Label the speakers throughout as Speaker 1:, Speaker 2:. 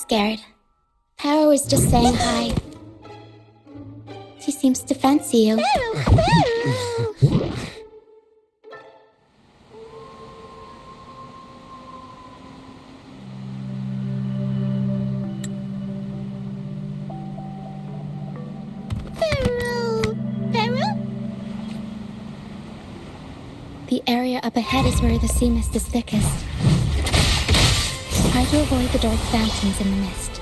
Speaker 1: scared. Paro was just saying hi. She seems to fancy you. The area up ahead is where the sea mist is thickest. Try to avoid the dark fountains in the mist.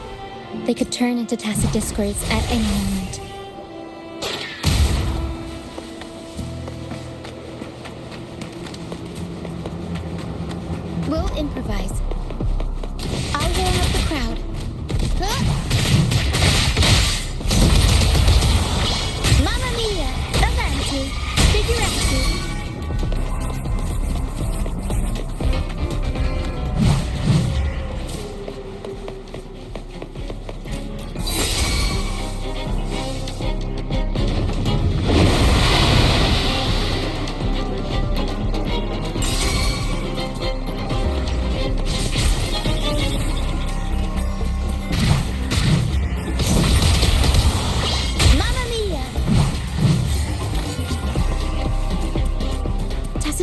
Speaker 1: They could turn into tacit discords at any moment. We'll improvise. I'll warm up the crowd. Mamma mia! Avanti! Figurati!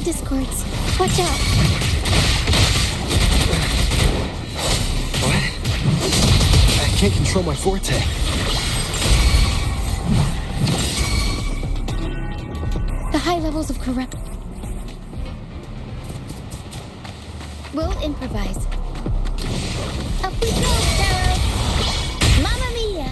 Speaker 1: Discords. Watch out!
Speaker 2: What? I can't control my forte.
Speaker 1: The high levels of corrupt... We'll improvise. Up we go, Pharaoh! Mamma mia!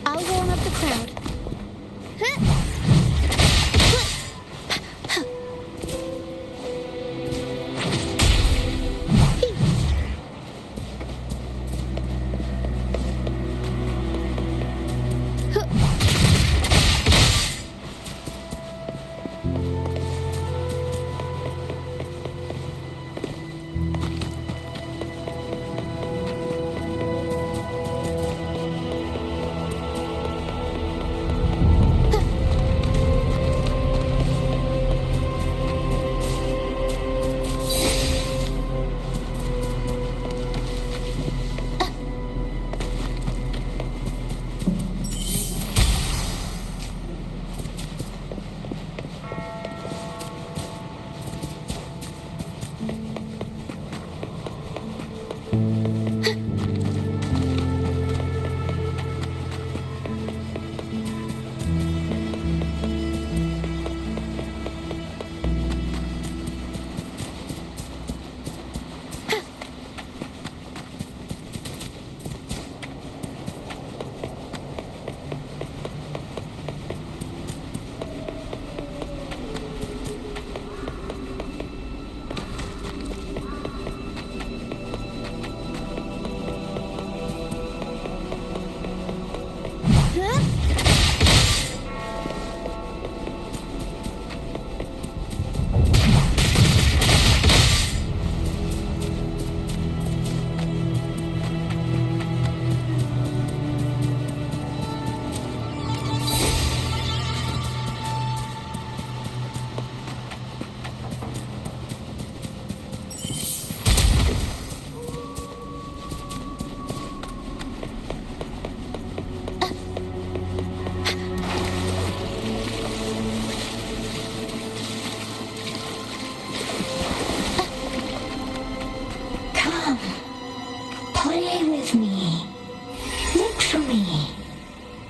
Speaker 1: I'll warm up the crowd.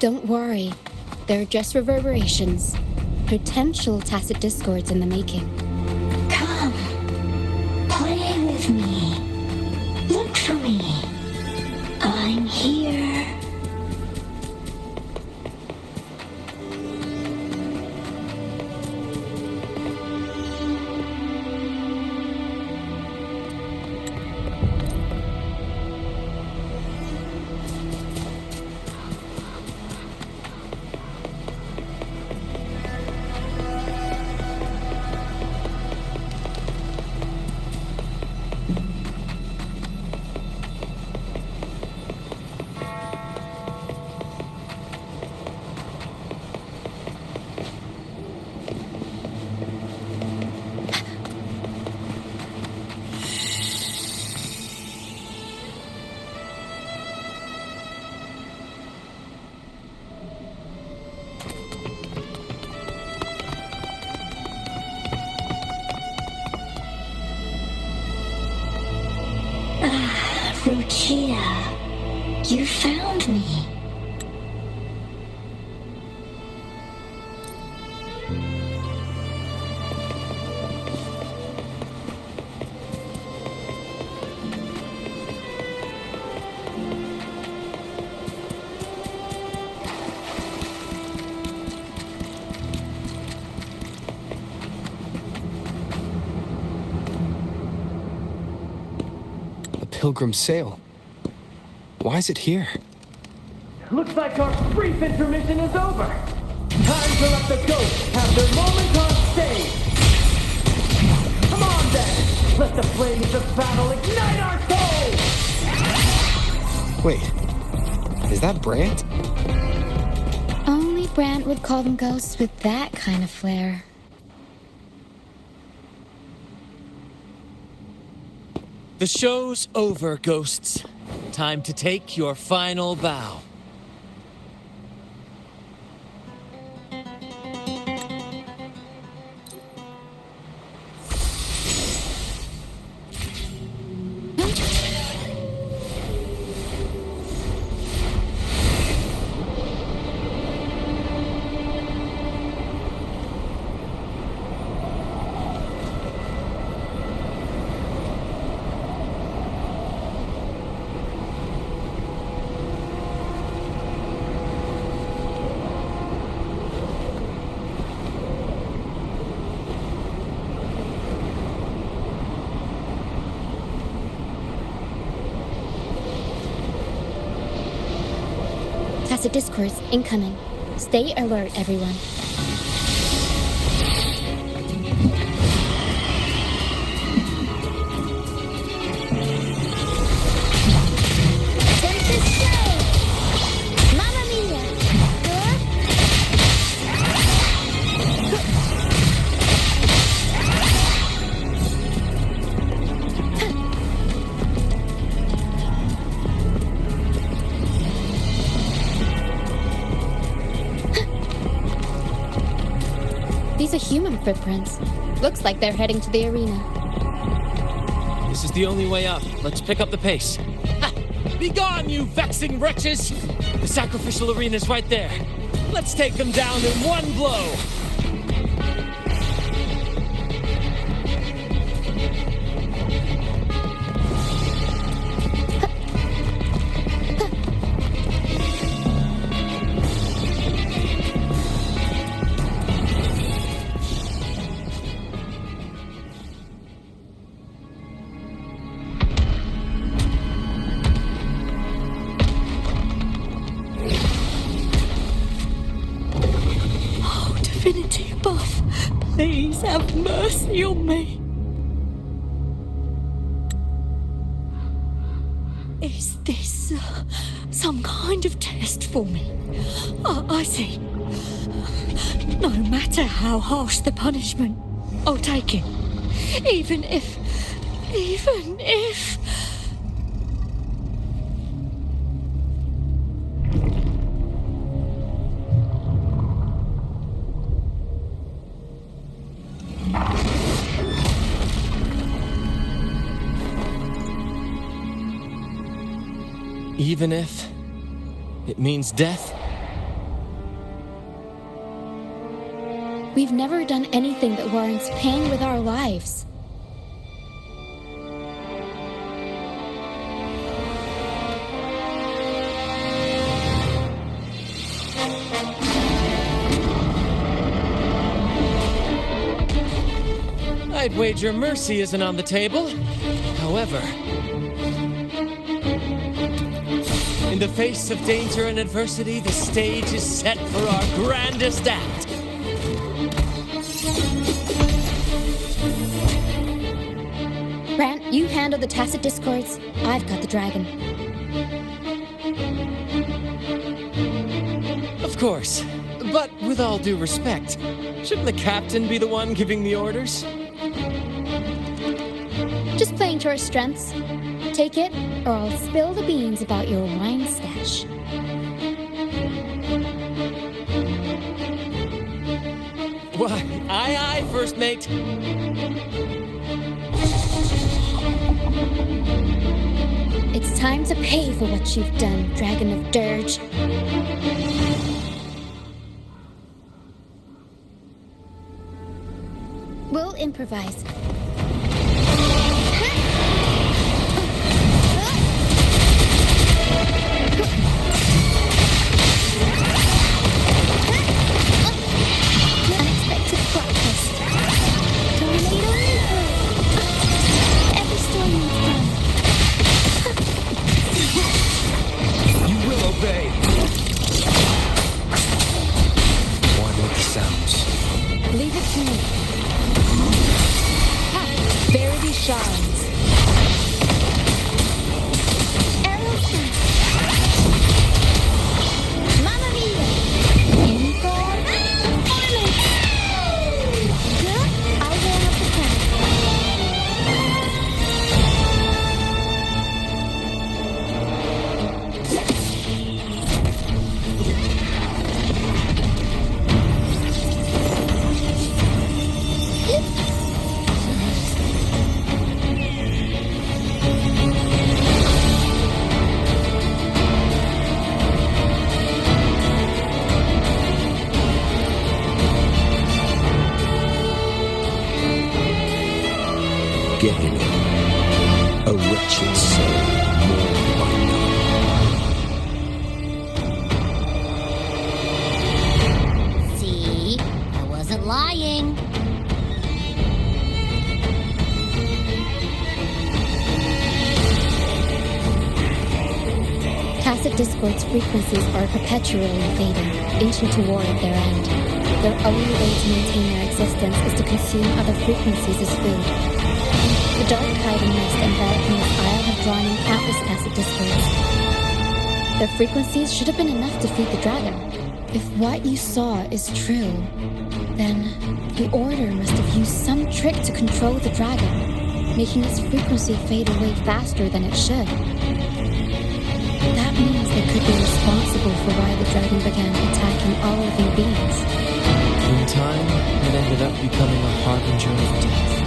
Speaker 1: Don't worry. They're just reverberations. Potential tacit discords in the making.
Speaker 3: Come. Play with me. Look for me. I'm here. Lucia, you found me.
Speaker 2: A pilgrim's sail. Why is it here?
Speaker 4: Looks like our brief intermission is over. Time to let the ghosts have their moment on stage. Come on then, let the flames of battle ignite our souls!
Speaker 2: Wait, is that Brant?
Speaker 1: Only Brant would call them ghosts with that kind of flair.
Speaker 5: The show's over, ghosts. Time to take your final bow.
Speaker 1: Tacit discourse incoming. Stay alert, everyone. Tempest show! Mamma mia! These are human footprints. Looks like they're heading to the arena.
Speaker 5: This is the only way up. Let's pick up the pace. Ha! Be gone, you vexing wretches! The sacrificial arena's right there. Let's take them down in one blow!
Speaker 3: Divinity above, please have mercy on me. Is this some kind of test for me? I see. No matter how harsh the punishment, I'll take it. Even if...
Speaker 5: Even if it means death?
Speaker 1: We've never done anything that warrants paying with our lives.
Speaker 5: I'd wager mercy isn't on the table. However, in the face of danger and adversity, the stage is set for our grandest act.
Speaker 1: Grant, you handle the tacit discords. I've got the dragon.
Speaker 5: Of course. But with all due respect, shouldn't the captain be the one giving the orders?
Speaker 1: Just playing to our strengths. Take it, or I'll spill the beans about your wine stash.
Speaker 5: Why, aye, first mate.
Speaker 1: It's time to pay for what you've done, Dragon of Dirge. We'll improvise. Unexpected plot twist. Tornado Reaper. Every storm needs one.
Speaker 2: You will obey. Why make the sounds?
Speaker 1: Leave it to me. Verity shines. Arrow flies. Mamma mia! Unicorn performance! Yeah, I'll warm up the crowd.
Speaker 2: Gain a wretched soul mourned by none.
Speaker 6: See? I wasn't lying.
Speaker 1: Tacit discord's frequencies are perpetually fading, inching toward their end. Their only way to maintain their existence is to consume other frequencies as food. The dark tide and mist enveloping this isle have drawn in countless tacit discords. Their frequencies should have been enough to feed the dragon. If what you saw is true, then the Order must have used some trick to control the dragon, making its frequency fade away faster than it should. That means they could be responsible for why the dragon began attacking all living beings.
Speaker 5: In time, it ended up becoming a harbinger of death.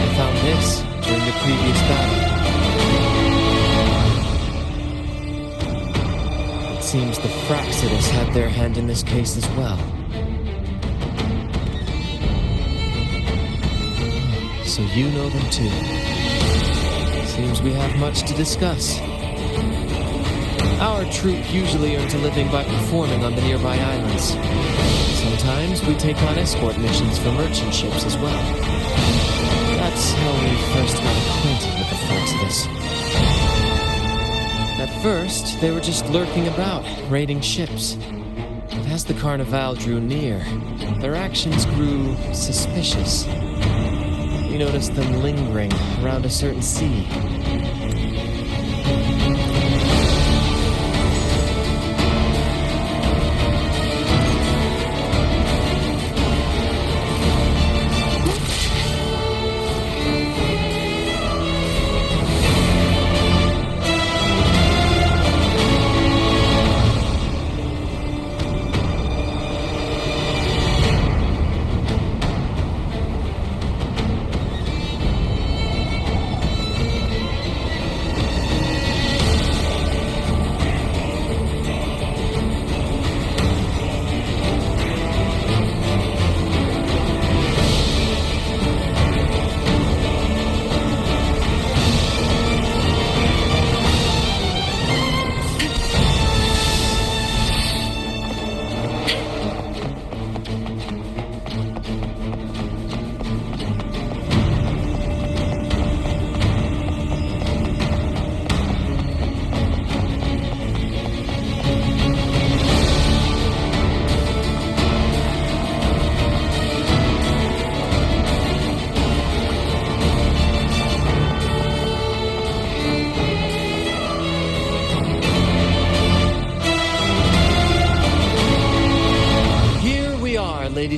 Speaker 5: I found this during the previous battle. It seems the Fraxidus had their hand in this case as well. So you know them too. Seems we have much to discuss. Our troupe usually earns a living by performing on the nearby islands. Sometimes we take on escort missions for merchant ships as well. That's how we first got acquainted with the Fraxidus. At first, they were just lurking about, raiding ships. But as the Carnival drew near, their actions grew suspicious. We noticed them lingering around a certain sea.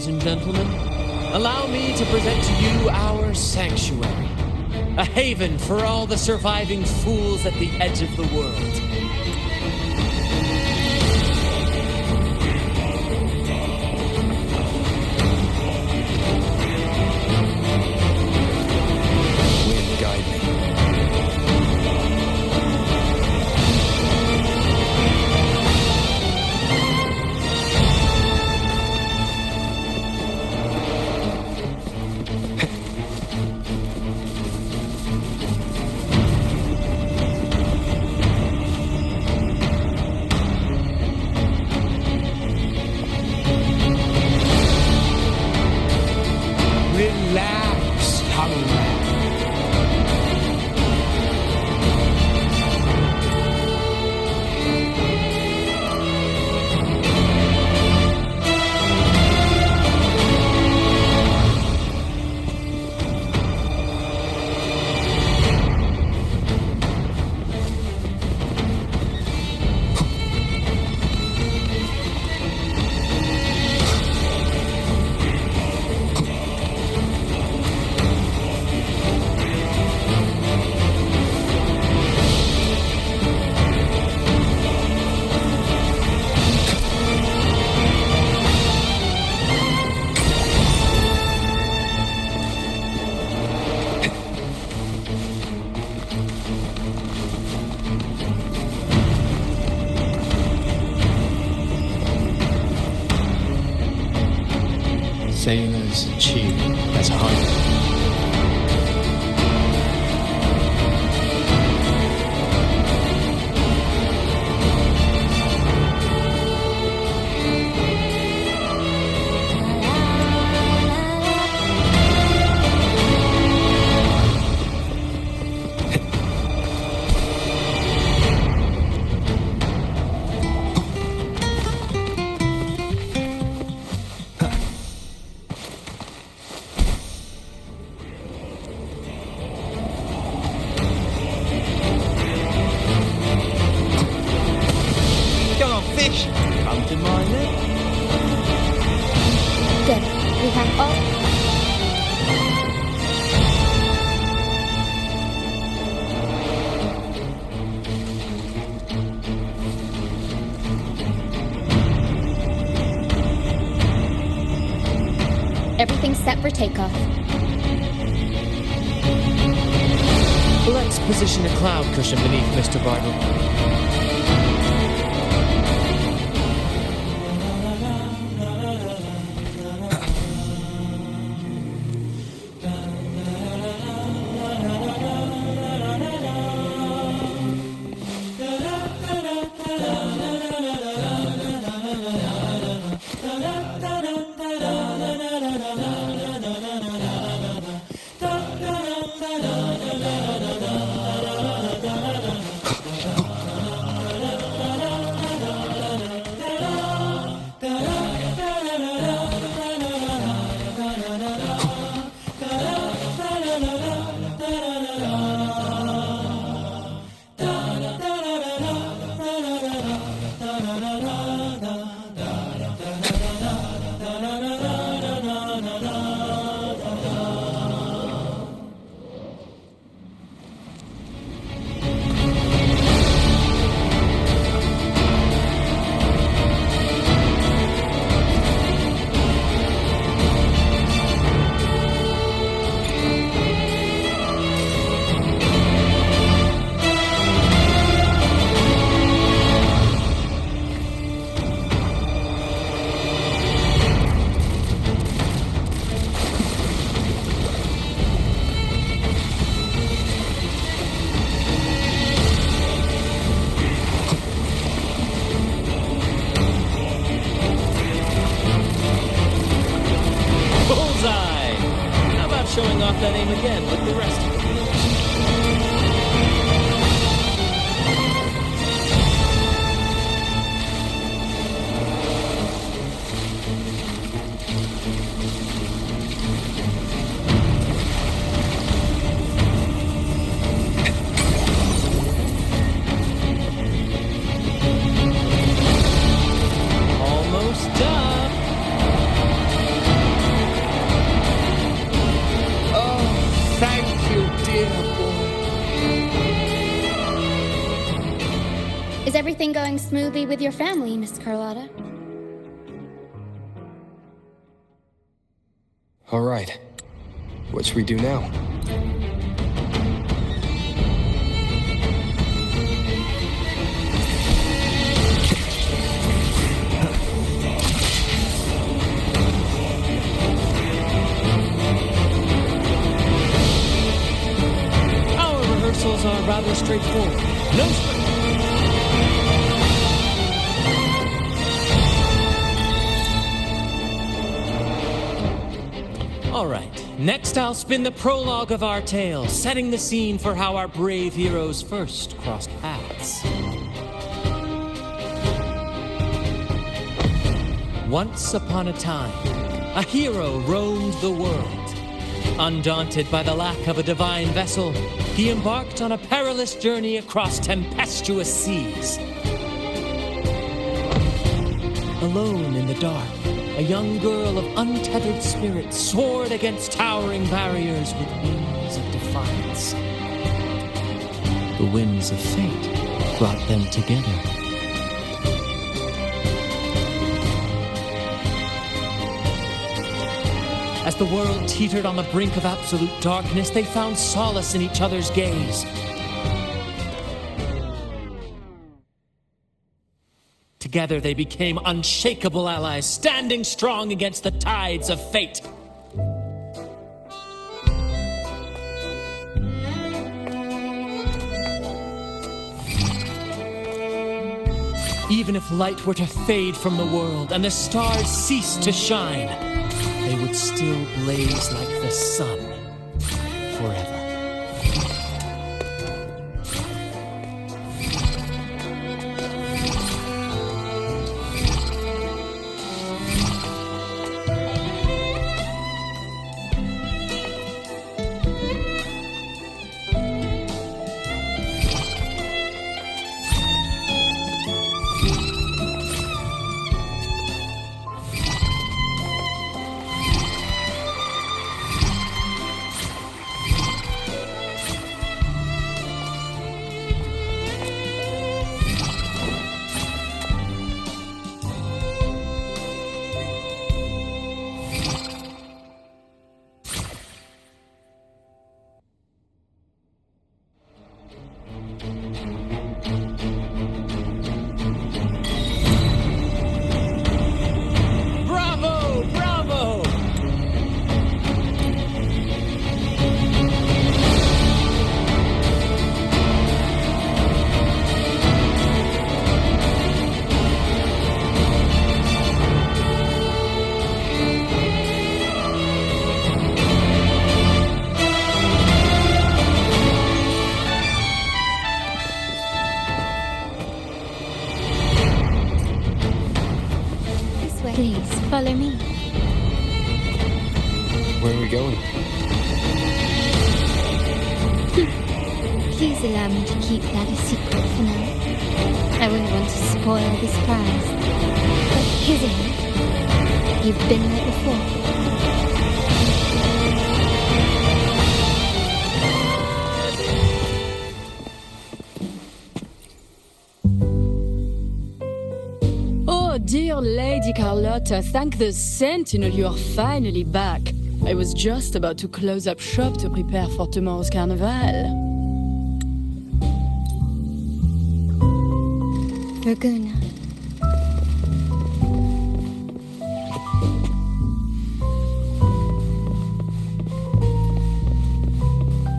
Speaker 5: ladies and gentlemen, allow me to present to you our sanctuary, a haven for all the surviving fools at the edge of the world.
Speaker 2: Wind, guide me.
Speaker 5: Relax, young man.
Speaker 2: Sailors cheap as honey.
Speaker 5: Come on, fish! Come to my net.
Speaker 1: Good. We have all... Everything's set for takeoff.
Speaker 5: Let's position a cloud cushion beneath Mr. Bartle. Showing off that aim again with the rest of the Almost done.
Speaker 1: Is everything going smoothly with your family, Miss Carlotta?
Speaker 2: All right. What should we do now?
Speaker 5: Our rehearsals are rather straightforward. No script. All right. Next, I'll spin the prologue of our tale, setting the scene for how our brave heroes first crossed paths. Once upon a time, a hero roamed the world. Undaunted by the lack of a divine vessel, he embarked on a perilous journey across tempestuous seas. Alone in the dark, a young girl of untethered spirit soared against towering barriers with wings of defiance. The winds of fate brought them together. As the world teetered on the brink of absolute darkness, they found solace in each other's gaze. Together they became unshakable allies, standing strong against the tides of fate. Even if light were to fade from the world and the stars cease to shine, they would still blaze like the sun forever.
Speaker 1: Please, follow me.
Speaker 2: Where are we going?
Speaker 1: Please allow me to keep that a secret for now. I wouldn't want to spoil the surprise. But here's a hint. You've been there before.
Speaker 7: Oh, dear Lady Carlotta, thank the Sentinel you're finally back. I was just about to close up shop to prepare for tomorrow's carnival.
Speaker 1: Raguna.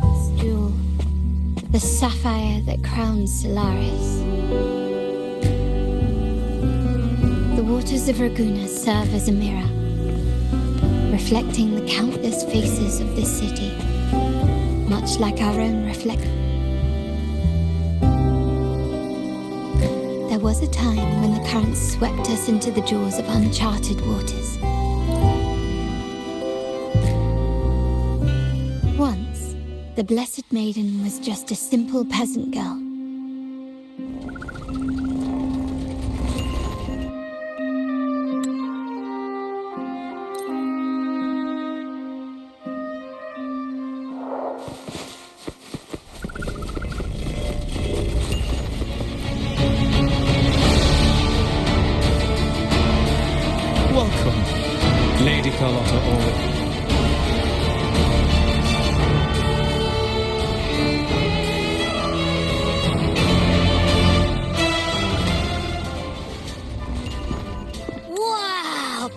Speaker 1: This jewel, the sapphire that crowns Solaris. The waters of Raguna serve as a mirror, reflecting the countless faces of this city, much like our own reflection. There was a time when the currents swept us into the jaws of uncharted waters. Once, the Blessed Maiden was just a simple peasant girl.
Speaker 2: Welcome, Lady Carlotta Orwell.
Speaker 6: Wow!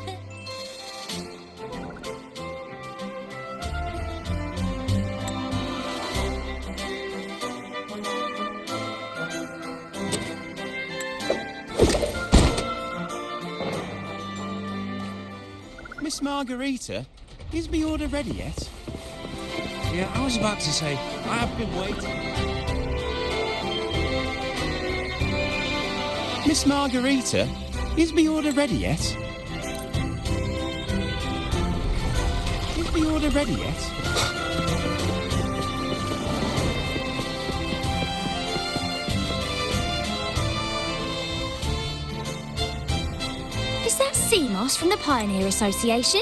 Speaker 8: Miss Margarita, is me order ready yet? Yeah, I was about to say, I have been waiting. Miss Margarita, is me order ready yet? Is me order ready yet?
Speaker 6: Is that sea moss from the Pioneer Association?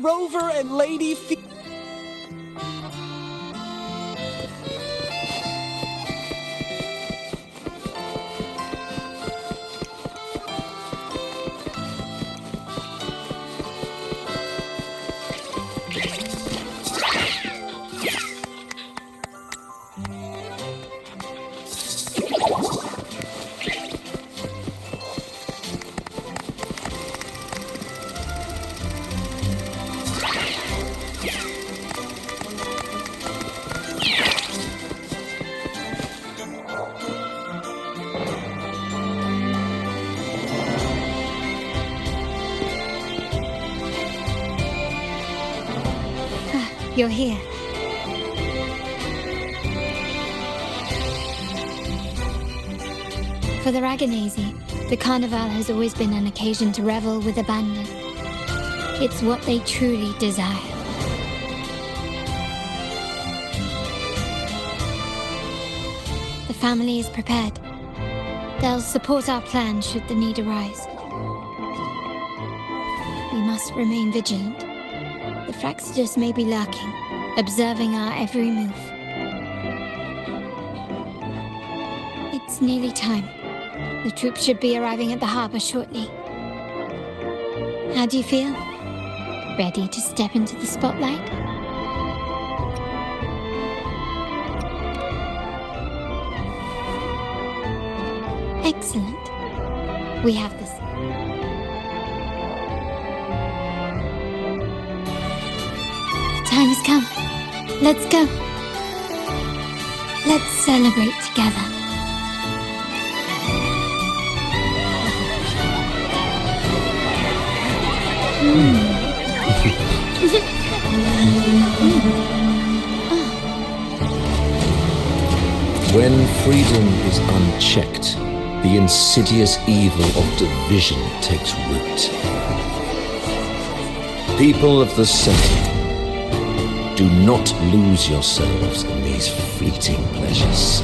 Speaker 8: Rover and Lady
Speaker 1: You're here. For the Raganazi, the Carnival has always been an occasion to revel with abandon. It's what they truly desire. The family is prepared. They'll support our plan should the need arise. We must remain vigilant. The Fraxidus may be lurking, observing our every move. It's nearly time. The troops should be arriving at the harbor shortly. How do you feel? Ready to step into the spotlight? Excellent. We have this. Time has come. Let's go. Let's celebrate together.
Speaker 9: When freedom is unchecked, the insidious evil of division takes root. People of the Center, do not lose yourselves in these fleeting pleasures.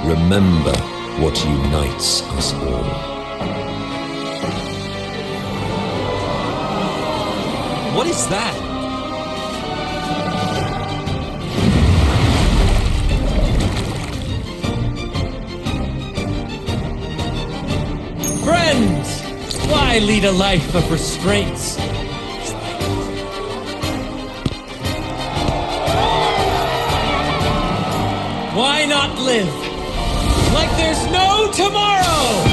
Speaker 9: Remember what unites us all.
Speaker 8: What is that? Friends! Why lead a life of restraints? Why not live like there's no tomorrow?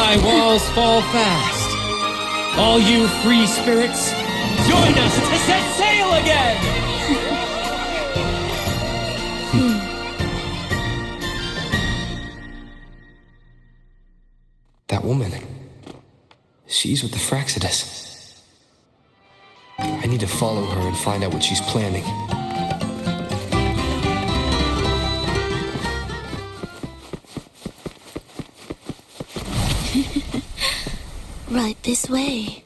Speaker 5: nearby walls fall fast. All you free spirits, join us to set sail again!
Speaker 2: That woman. She's with the Fraxidus. I need to follow her and find out what she's planning.
Speaker 6: Right this way.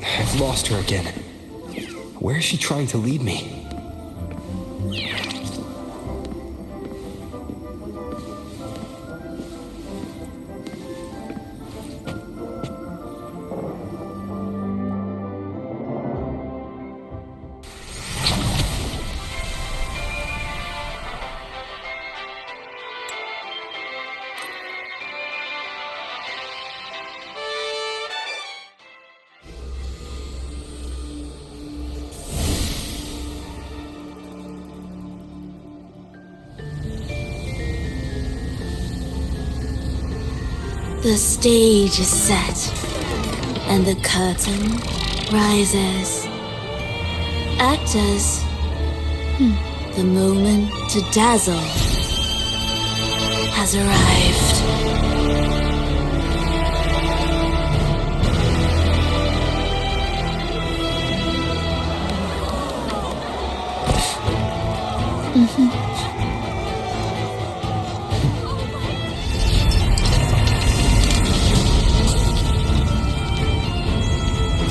Speaker 2: I've lost her again. Where is she trying to lead me?
Speaker 6: The stage is set, and the curtain rises. Actors, the moment to dazzle has arrived.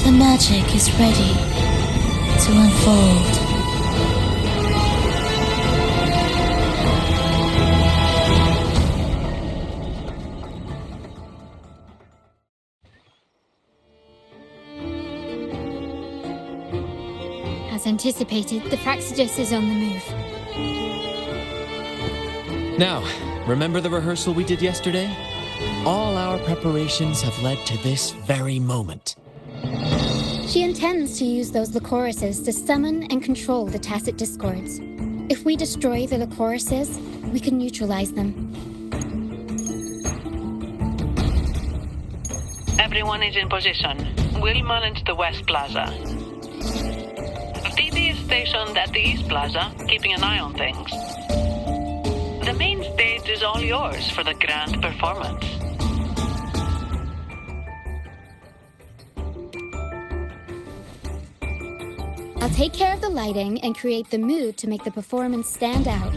Speaker 6: The magic is ready to unfold.
Speaker 1: As anticipated, the Fraxidus is on the move.
Speaker 5: Now, remember the rehearsal we did yesterday? All our preparations have led to this very moment.
Speaker 1: She intends to use those Lycorises to summon and control the Tacit Discords. If we destroy the Lycorises, we can neutralize them.
Speaker 10: Everyone is in position. We'll manage the West Plaza. DB is stationed at the East Plaza, keeping an eye on things. The main stage is all yours for the grand performance.
Speaker 1: I'll take care of the lighting and create the mood to make the performance stand out.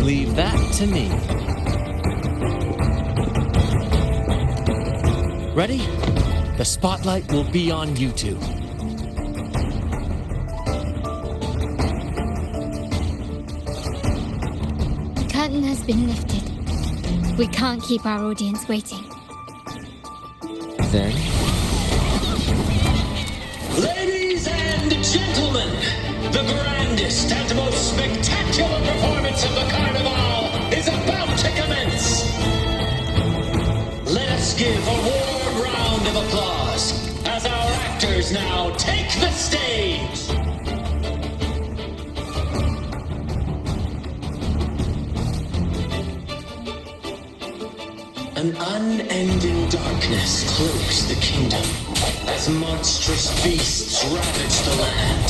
Speaker 5: Leave that to me. Ready? The spotlight will be on you two.
Speaker 1: The curtain has been lifted. We can't keep our audience waiting.
Speaker 5: Then,
Speaker 9: Ladies and gentlemen, the grandest and most spectacular performance of the Carnival is about to commence. Let us give a warm round of applause as our actors now take the stage. An unending darkness cloaks the kingdom as monstrous beasts ravage the land.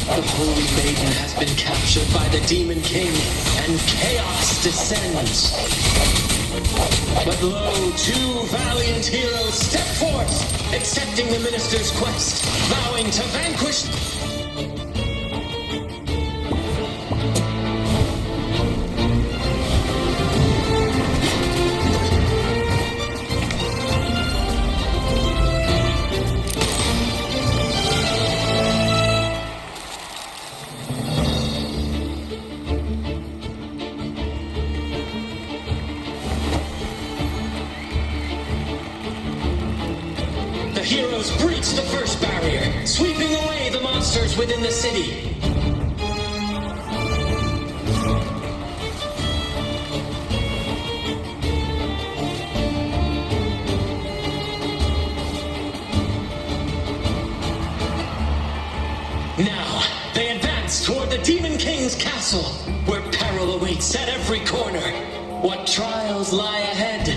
Speaker 9: The Holy Maiden has been captured by the Demon King, and chaos descends. But lo, two valiant heroes step forth, accepting the minister's quest, vowing to vanquish... heroes breach the first barrier, sweeping away the monsters within the city. Now, they advance toward the Demon King's castle, where peril awaits at every corner. What trials lie ahead?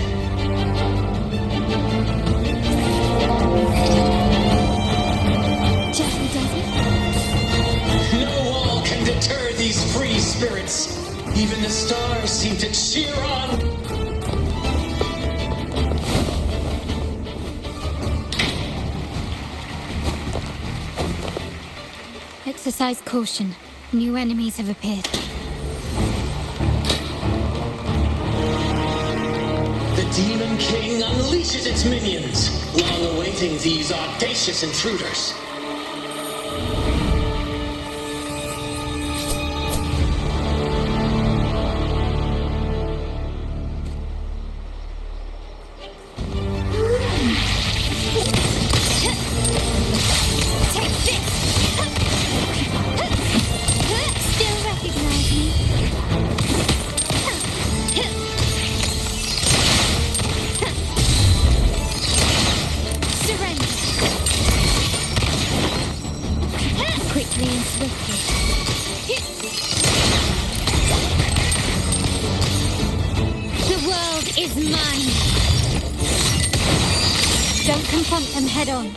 Speaker 1: Jeffrey does it?
Speaker 9: No wall can deter these free spirits. Even the stars seem to cheer on.
Speaker 1: Exercise caution. New enemies have appeared.
Speaker 9: The Demon King unleashes its minions, long awaiting these audacious intruders.
Speaker 1: Still recognize me? Surrender. Quickly and swiftly. The world is mine. Don't confront them head on.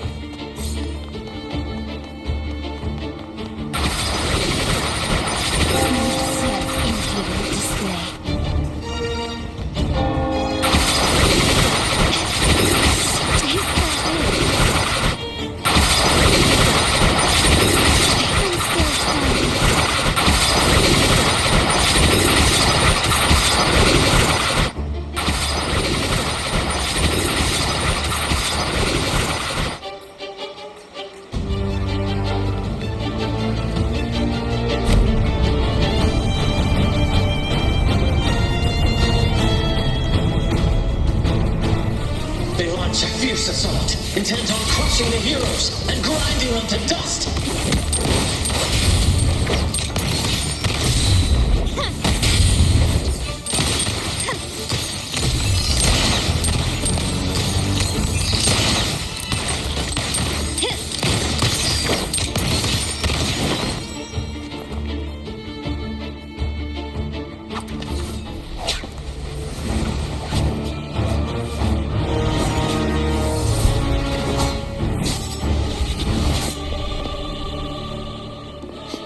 Speaker 9: They launch a fierce assault, intent on crushing the heroes and grinding them to dust.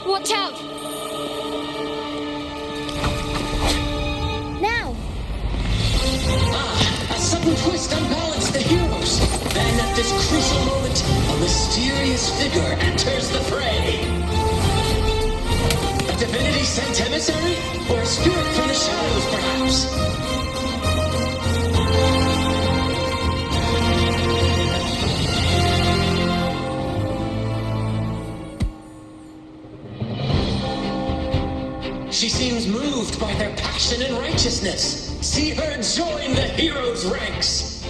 Speaker 1: Watch out! Now!
Speaker 9: A sudden twist unbalanced the heroes. Then at this crucial moment, a mysterious figure enters the fray. A divinity sent emissary? Or a spirit from the shadows, perhaps? She seems moved by their passion and righteousness. See her join the heroes' ranks.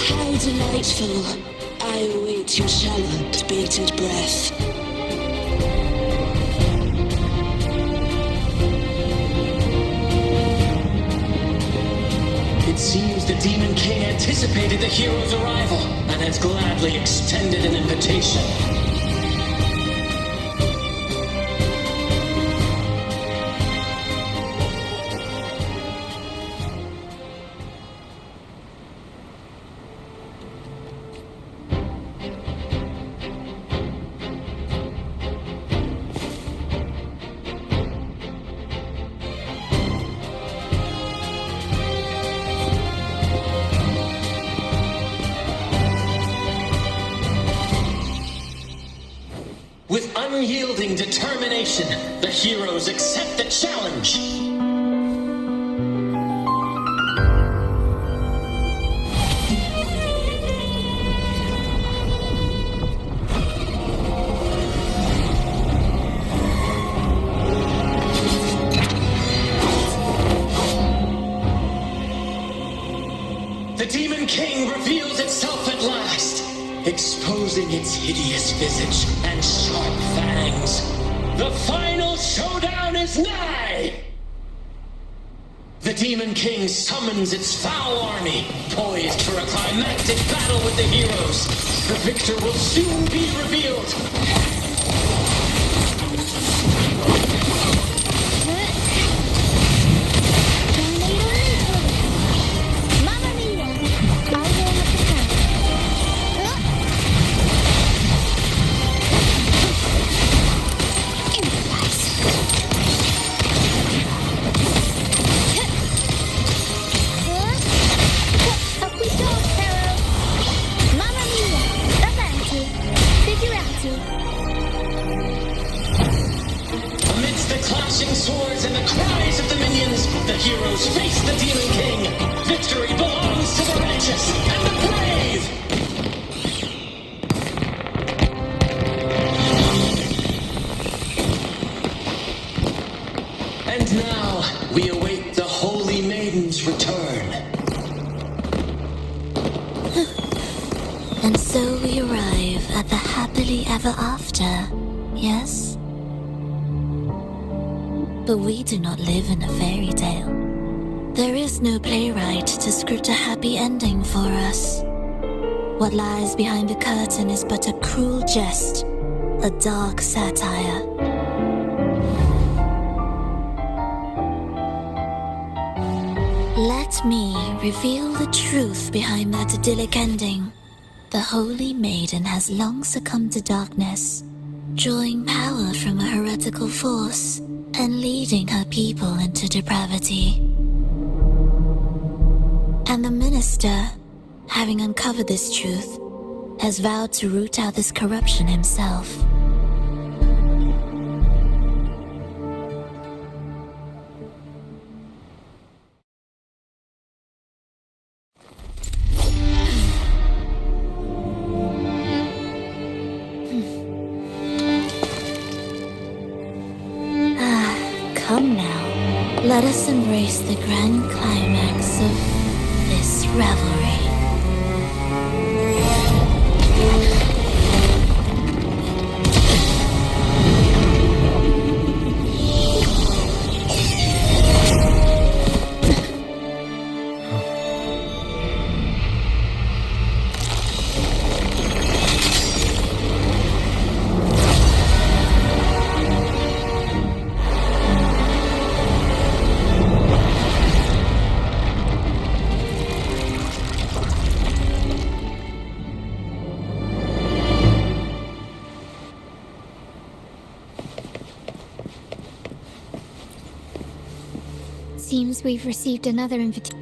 Speaker 6: How delightful. I await your shallow, bated breath.
Speaker 9: It seems the Demon King anticipated the hero's arrival and has gladly extended an invitation. With unyielding determination, the heroes accept the challenge. exposing its hideous visage and sharp fangs. The final showdown is nigh! The Demon King summons its foul army, poised for a climactic battle with the heroes. The victor will soon be revealed.
Speaker 1: Mamma mia! I'll go up the count. Up we go, Pharaoh! Mamma mia! Avanti! Figurati!
Speaker 9: Amidst the clashing swords and the cries of the minions, the heroes face the Demon King. Victory belongs to the righteous and the brave! And now, we await the Holy Maiden's return.
Speaker 11: And so we arrive at the happily ever after, yes? But we do not live in a fairy tale. There is no playwright to script a happy ending for us. What lies behind the curtain is but a cruel jest, a dark satire. Let me reveal the truth behind that idyllic ending. The Holy Maiden has long succumbed to darkness, drawing power from a heretical force and leading her people into depravity. And the minister, having uncovered this truth, has vowed to root out this corruption himself. Come now, let us embrace the grand climax of this revelry.
Speaker 1: Seems we've received another invitation.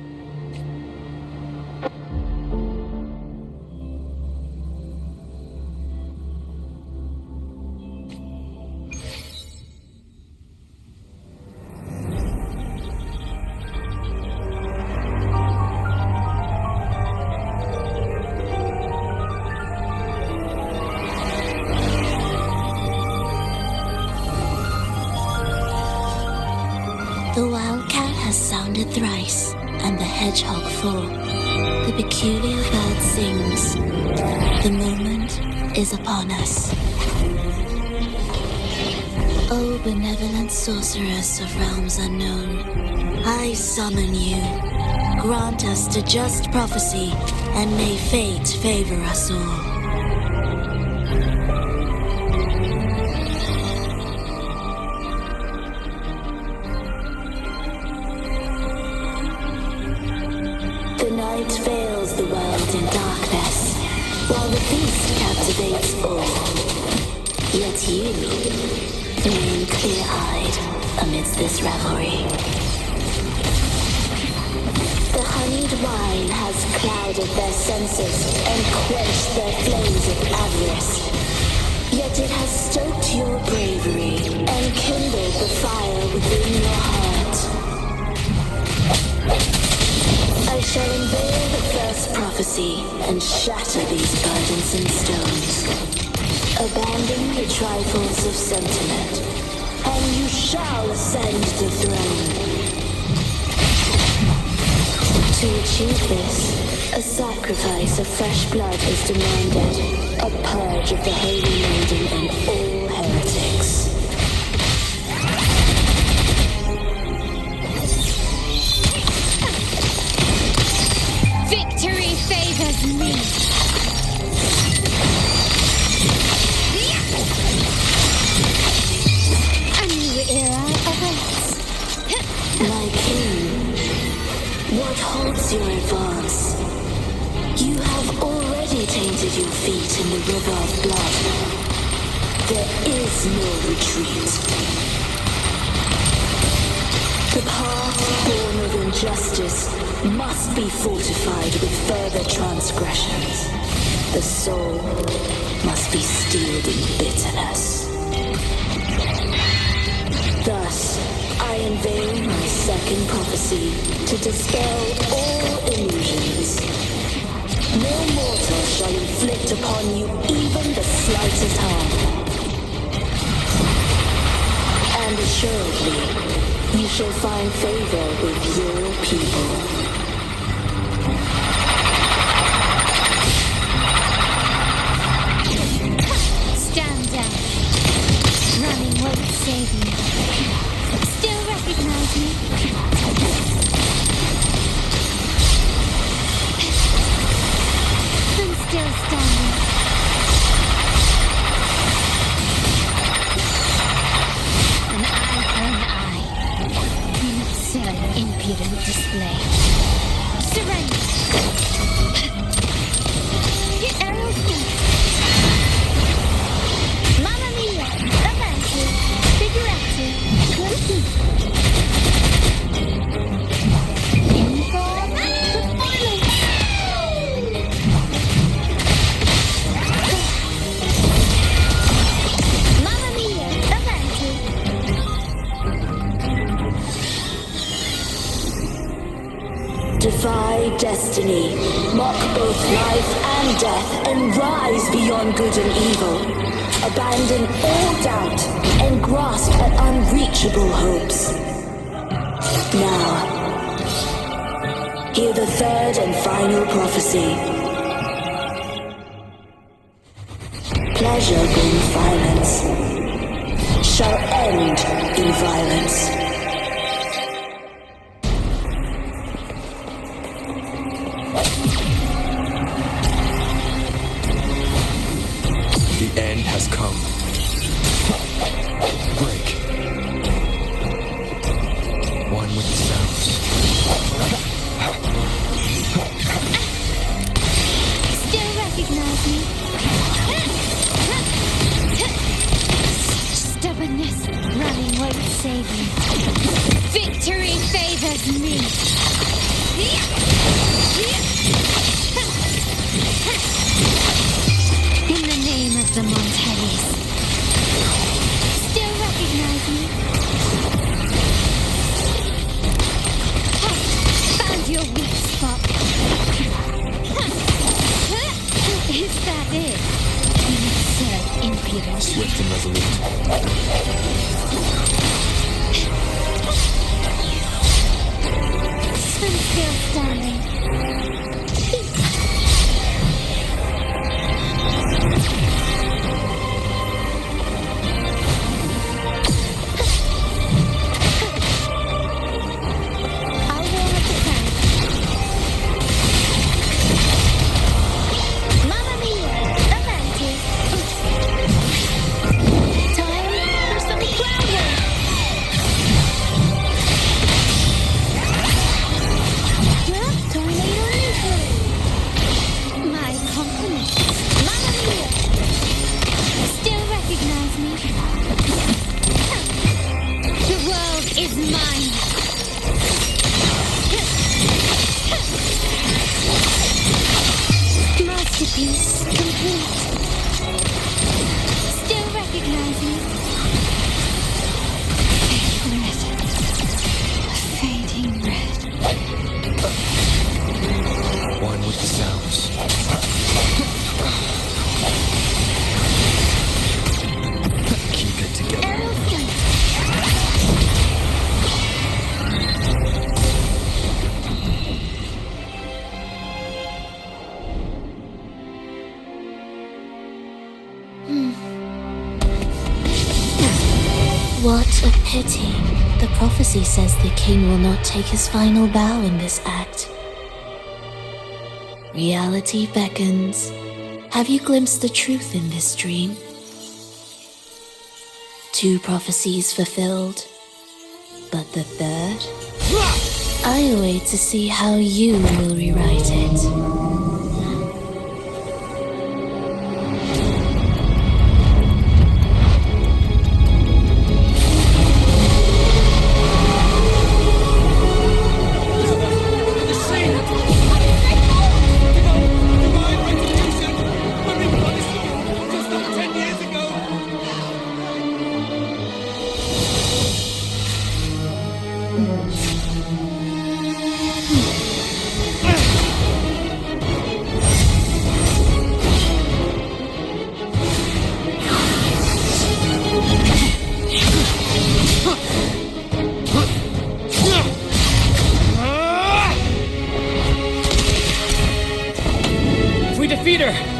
Speaker 11: The wildcat has sounded thrice, and the hedgehog four. The peculiar bird sings. The moment is upon us. O benevolent sorceress of realms unknown, I summon you. Grant us to just prophecy, and may fate favor us all. The night veils the world in darkness, while the feast captivates all. Yet you remain clear-eyed amidst this revelry. The honeyed wine has clouded their senses and quenched their flames of avarice. Yet it has stoked your bravery and kindled the fire within your heart. I shall unveil the first prophecy and shatter these burdensome stones. Abandon the trifles of sentiment, and you shall ascend the throne. To achieve this,
Speaker 6: A sacrifice of fresh blood is demanded. A purge of the Holy Maiden and all heretics.
Speaker 1: Victory favors me. A new era awaits.
Speaker 6: My king, what halts your advance? You have already tainted your feet in the river of blood. There is no retreat. The path born of injustice must be fortified with further transgressions. The soul must be steeled in bitterness. Thus, I unveil my second prophecy to dispel all illusions. No mortal shall inflict upon you even the slightest harm. And assuredly, you shall find favor with your people.
Speaker 1: Stand down. Running won't save you. Still recognize me? I'm still standing. An eye for an eye. An absurd, impudent display. Surrender. Your arrows back. Mamma mia! Avanti! Figurati! Inform performance! Mamma mia! Avanti!
Speaker 6: Defy destiny, mock both life and death, and rise beyond good and evil. Abandon all doubt and grasp at unreachable hopes. Now, hear the third and final prophecy. Pleasure born violence shall end in violence.
Speaker 2: The end has come. Break. One with the sounds.
Speaker 1: Still recognize me? Such stubbornness. Running won't save you. Victory favors me. In the name of the Montellis. Still recognize me? Found your weak spot. Is that it? You absurd impudence.
Speaker 2: Swift and resolute.
Speaker 1: I'm still standing. Huh?
Speaker 11: What a pity. The prophecy says the king will not take his final bow in this act. Reality beckons. Have you glimpsed the truth in this dream? 2 prophecies fulfilled, but the third? I await to see how you will rewrite it.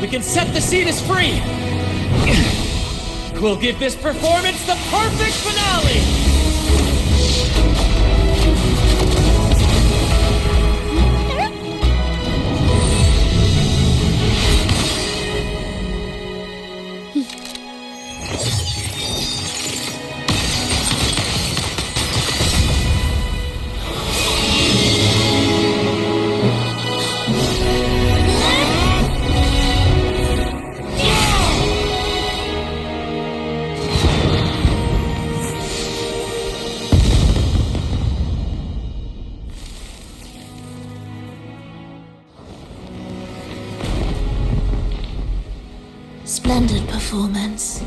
Speaker 5: We can set the Cetus free! We'll give this performance the perfect finale!
Speaker 11: Splendid performance.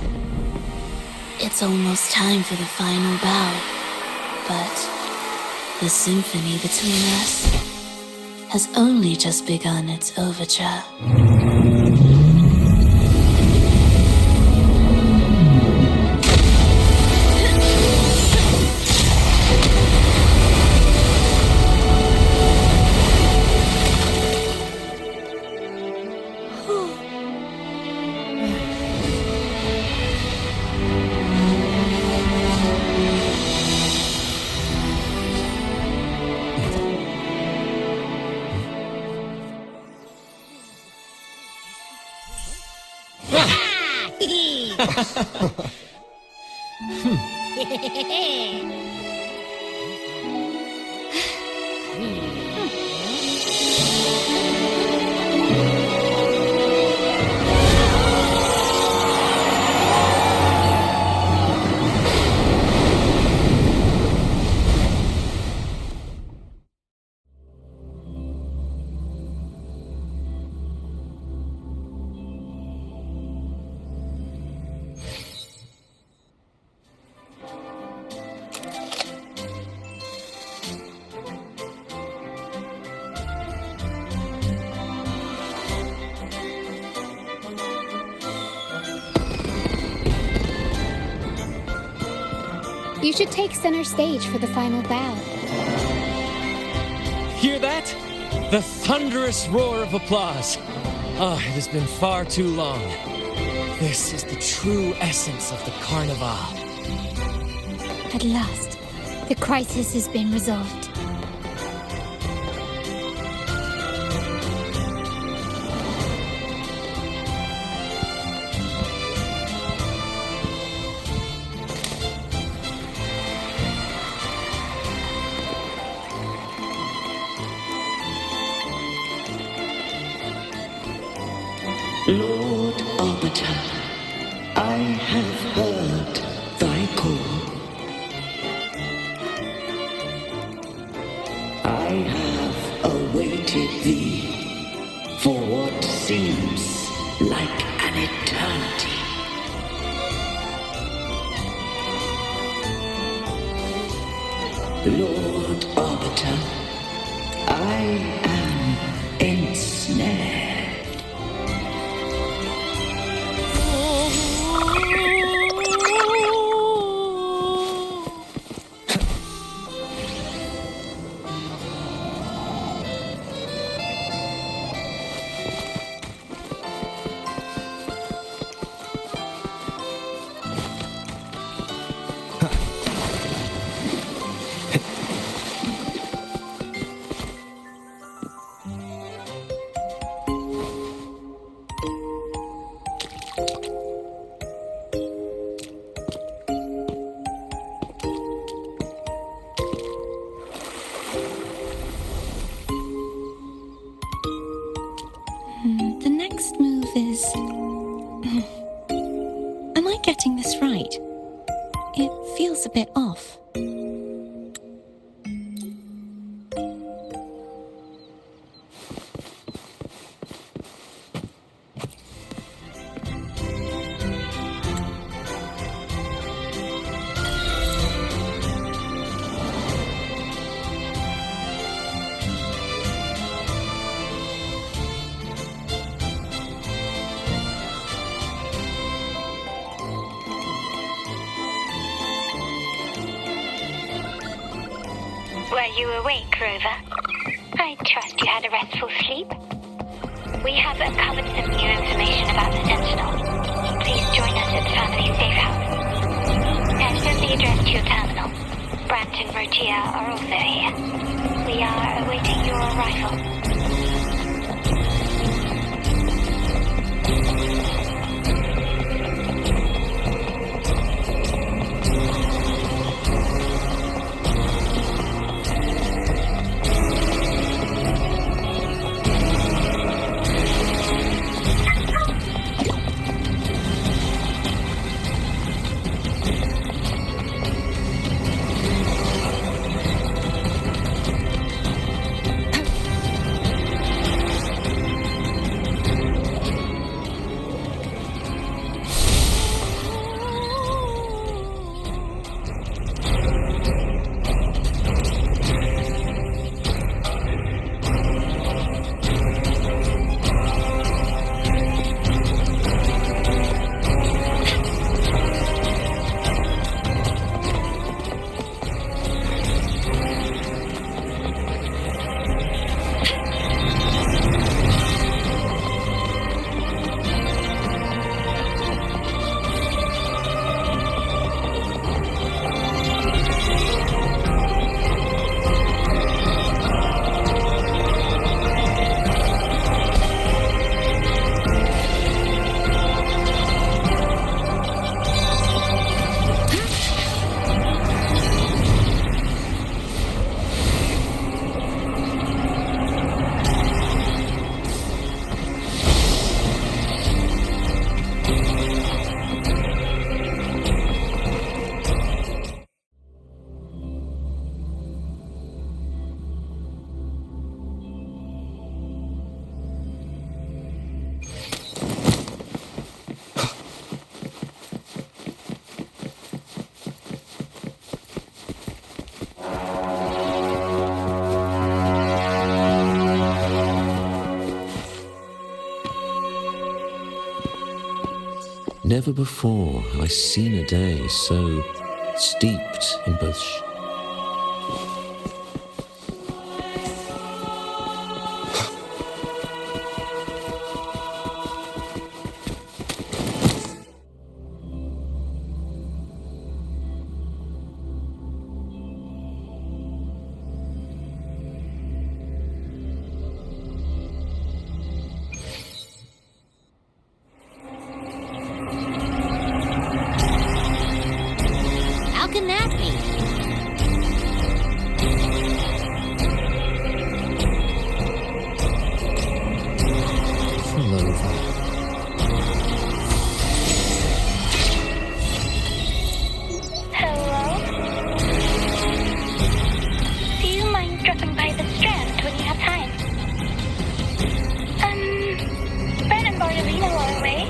Speaker 11: It's almost time for the final bow, but the symphony between us has only just begun its overture.
Speaker 1: You should take center stage for the final bow.
Speaker 5: Hear that? The thunderous roar of applause. Ah, it has been far too long. This is the true essence of the Carnival.
Speaker 1: At last, the crisis has been resolved.
Speaker 6: Lord Arbiter, I have heard thy call. I have awaited thee for what seems like an eternity. Lord Arbiter, I am ensnared.
Speaker 3: getting this right? It feels a bit off.
Speaker 12: Were you awake, Rover? I trust you had a restful sleep. We have uncovered some new information about the Sentinel. Please join us at the family safe house. And send the address to your terminal. Brant and Rotia are also here. We are awaiting your arrival.
Speaker 9: Never before have I seen a day so steeped in both
Speaker 1: How can that be?
Speaker 12: Hello? Do you mind dropping by the Strand when you have time? Ben and Bartolino are away,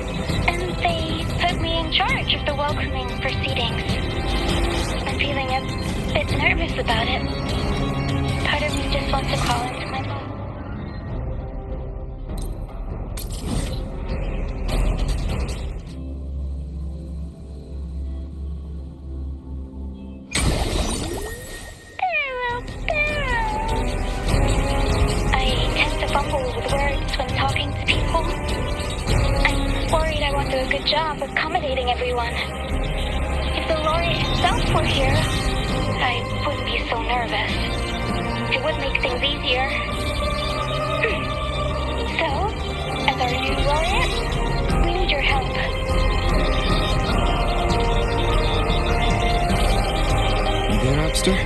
Speaker 12: and they put me in charge of the welcoming proceedings. I'm feeling a bit nervous about it. Part of me just wants to crawl into my ball. I tend to fumble with words when talking to people. I'm worried I won't do a good job accommodating everyone. If the laureate himself were here, I wouldn't be so nervous. It would make things easier. So, as our new laureate, we need your help.
Speaker 2: You there, Upster?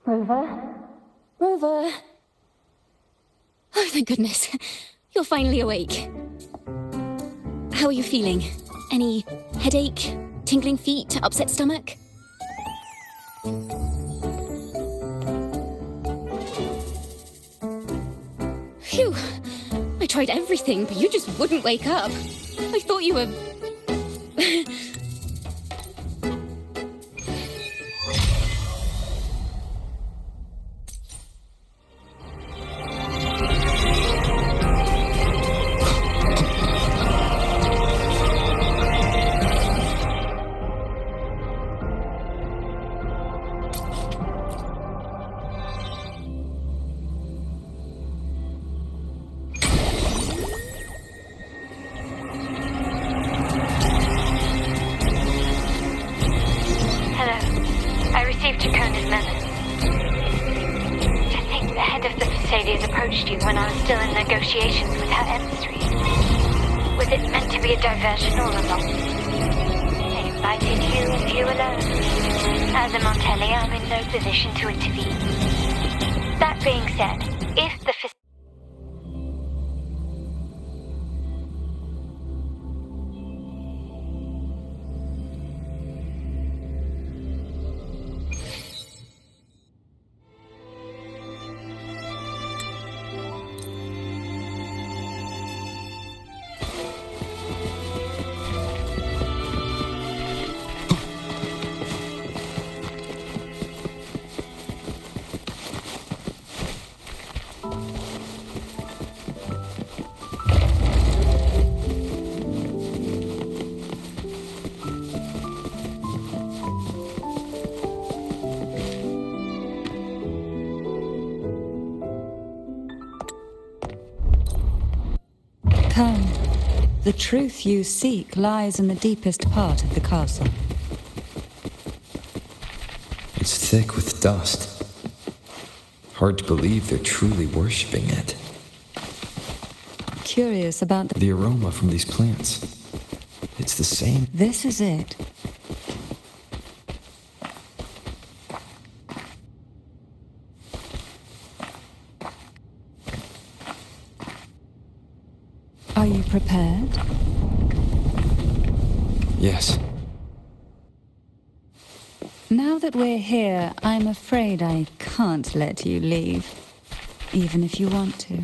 Speaker 1: Rover? Rover! Oh, thank goodness. You're finally awake. How are you feeling? Any headache, tingling feet, upset stomach? Phew! I tried everything, but you just wouldn't wake up. I thought you were...
Speaker 12: When I was still in negotiations with her emissary. Was it meant to be a diversion all along? They invited you and you alone. As a Montelli, I'm in no position to intervene. That being said, if the
Speaker 3: Come. The truth you seek lies in the deepest part of the castle.
Speaker 2: It's thick with dust. Hard to believe they're truly worshipping it.
Speaker 3: Curious about
Speaker 2: the aroma from these plants. It's the same.
Speaker 3: This is it. Are you prepared?
Speaker 2: Yes.
Speaker 3: Now that we're here, I'm afraid I can't let you leave, even if you want to.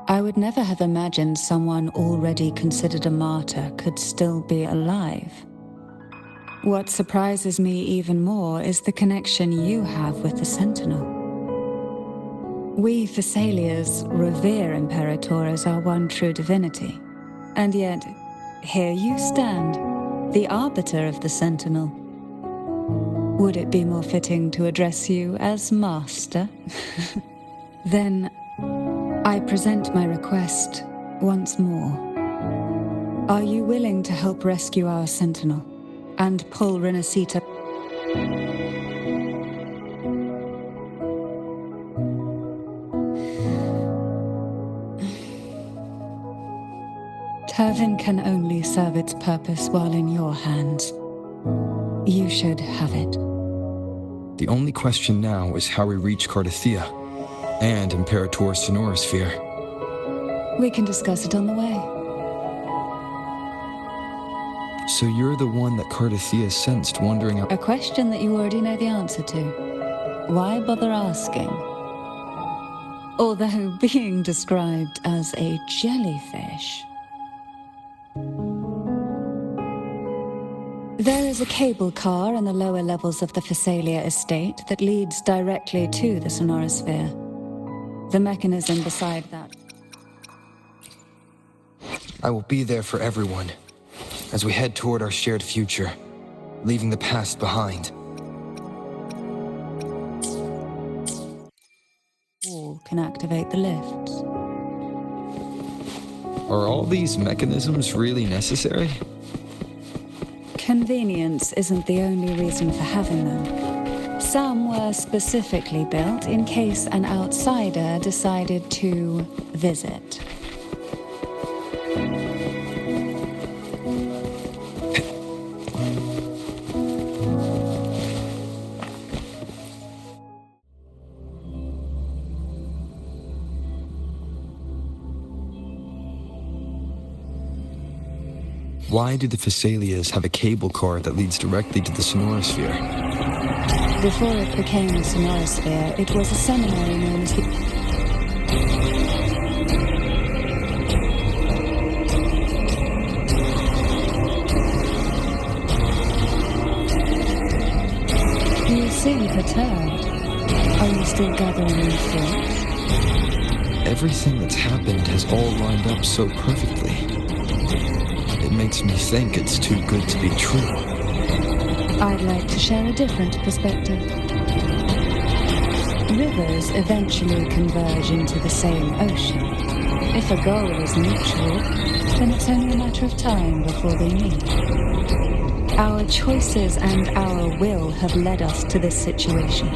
Speaker 3: I would never have imagined someone already considered a martyr could still be alive. What surprises me even more is the connection you have with the Sentinel. We Thessalians revere Imperator as our one true divinity, and yet, here you stand, the arbiter of the Sentinel. Would it be more fitting to address you as Master? Then, I present my request once more. Are you willing to help rescue our Sentinel and pull Renacita? Turvin can only serve its purpose while in your hands. You should have it.
Speaker 2: The only question now is how we reach Cardathia and Imperator's Sonorosphere.
Speaker 3: We can discuss it on the way.
Speaker 2: So you're the one that Cardathia sensed wandering up...
Speaker 3: A question that you already know the answer to. Why bother asking? Although being described as a jellyfish. There is a cable car in the lower levels of the Thessalia estate that leads directly to the Sonorosphere. The mechanism beside that.
Speaker 2: I will be there for everyone, as we head toward our shared future. leaving the past behind.
Speaker 13: Wall can activate the lifts.
Speaker 14: Are all these mechanisms really necessary?
Speaker 13: Convenience isn't the only reason for having them. Some were specifically built in case an outsider decided to visit.
Speaker 14: Why do the Phasalias have a cable car that leads directly to the sonorosphere?
Speaker 13: Before it became a sonorosphere, it was a seminary known as the... You seem perturbed. Are you still gathering your thoughts?
Speaker 14: Everything that's happened has all lined up so perfectly. It makes me think it's too good to be true.
Speaker 13: I'd like to share a different perspective. Rivers eventually converge into the same ocean. If a goal is mutual, then it's only a matter of time before they meet. Our choices and our will have led us to this situation,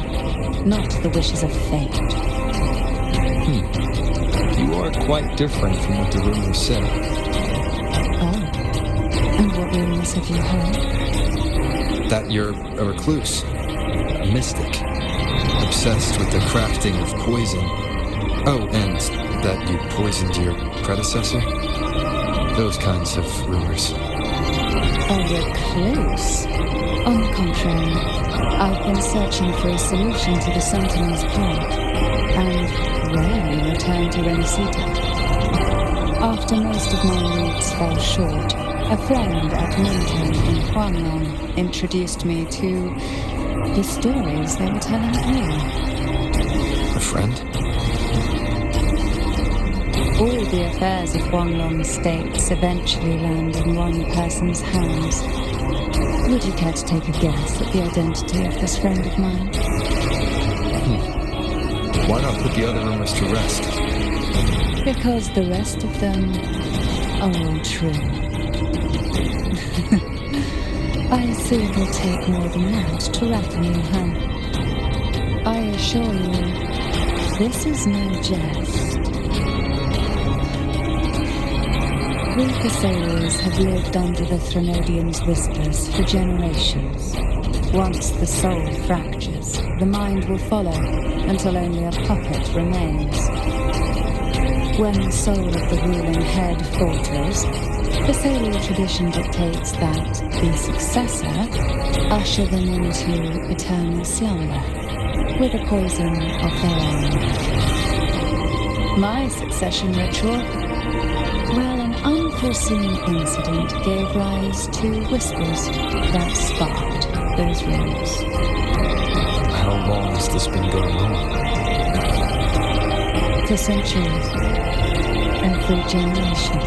Speaker 13: not the wishes of fate.
Speaker 14: You are quite different from what the rumors say.
Speaker 13: And what rumors have you heard?
Speaker 14: That you're a recluse, a mystic, obsessed with the crafting of poison. Oh, and that you poisoned your predecessor? Those kinds of rumors.
Speaker 13: A recluse? On the contrary, I've been searching for a solution to the Sentinel's plot, and rarely returned to Renisita. After most of my leads fell short, a friend at Minton in Huanglong introduced me to the stories they were telling of you.
Speaker 14: A friend?
Speaker 13: All the affairs of Huanglong states eventually land in one person's hands. Would you care to take a guess at the identity of this friend of mine?
Speaker 14: Why not put the other rumors to rest?
Speaker 13: Because the rest of them are all true. I see it will take more than that to rattle you, huh? I assure you, this is no jest. We Phasalias have lived under the Threnodians' whispers for generations. Once the soul fractures, the mind will follow until only a puppet remains. When the soul of the ruling head falters, Phasalia tradition dictates that the successor usher them into eternal slumber with a poison of their own. My succession ritual? Well, an unforeseen incident gave rise to whispers that sparked those rumors.
Speaker 14: How long has this been going on?
Speaker 13: For centuries. Every generation.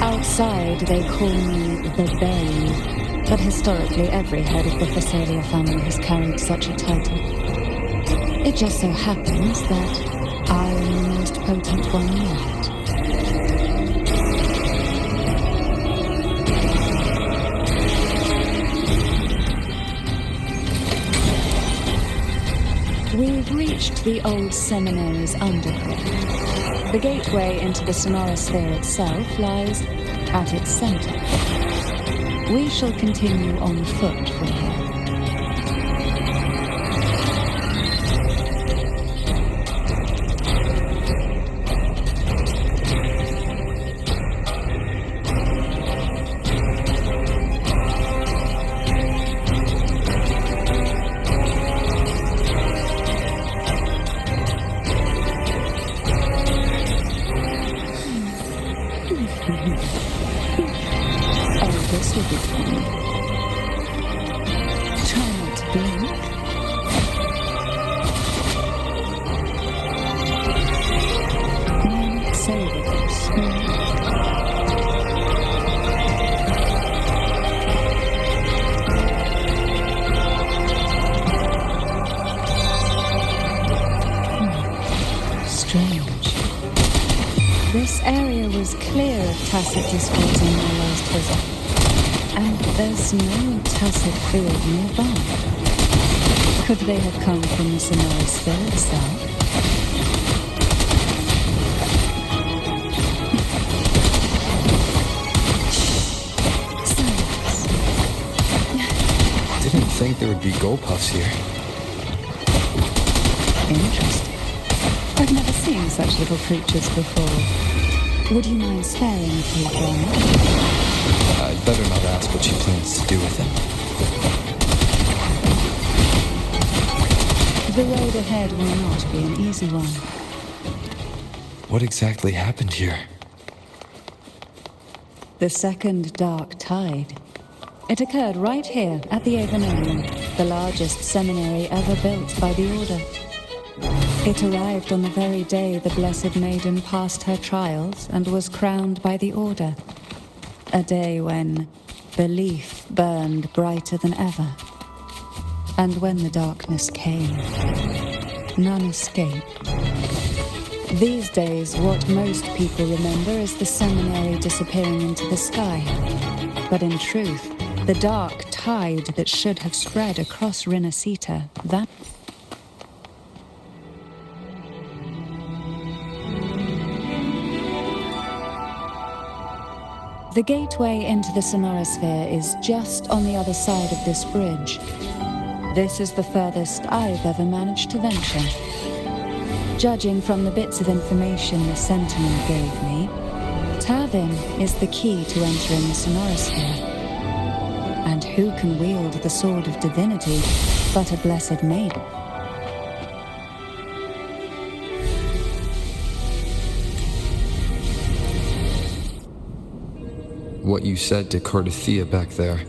Speaker 13: Outside, they call me the Bane, but historically every head of the Phasalia family has carried such a title. It just so happens that I am the most potent one yet. We've reached the old seminary's underground. The gateway into the sonorosphere itself lies at its center. We shall continue on foot from here. This will be fun. Try not to blink. tacit discords in realized physics. And there's no tacit field nearby. Could they have come from the Sonorasphere itself?
Speaker 2: Didn't think there would be Goldpuffs here.
Speaker 13: Interesting. I've never seen such little creatures before. Would you mind sparing a few for me?
Speaker 2: I'd better not ask what she plans to do with them.
Speaker 13: The road ahead will not be an easy one.
Speaker 2: What exactly happened here?
Speaker 13: The second dark tide. It occurred right here at the Avenarium, the largest seminary ever built by the Order. It arrived on the very day the Blessed Maiden passed her trials and was crowned by the Order. A day when belief burned brighter than ever. And when the darkness came, none escaped. These days, what most people remember is the seminary disappearing into the sky. But in truth, the dark tide that should have spread across Rinasita, that... The gateway into the Sonorasphere is just on the other side of this bridge. This is the furthest I've ever managed to venture. Judging from the bits of information the Sentinel gave me, Tavin is the key to entering the Sonorasphere. And who can wield the Sword of Divinity but a Blessed Maiden?
Speaker 14: What you said to Cardathea back there.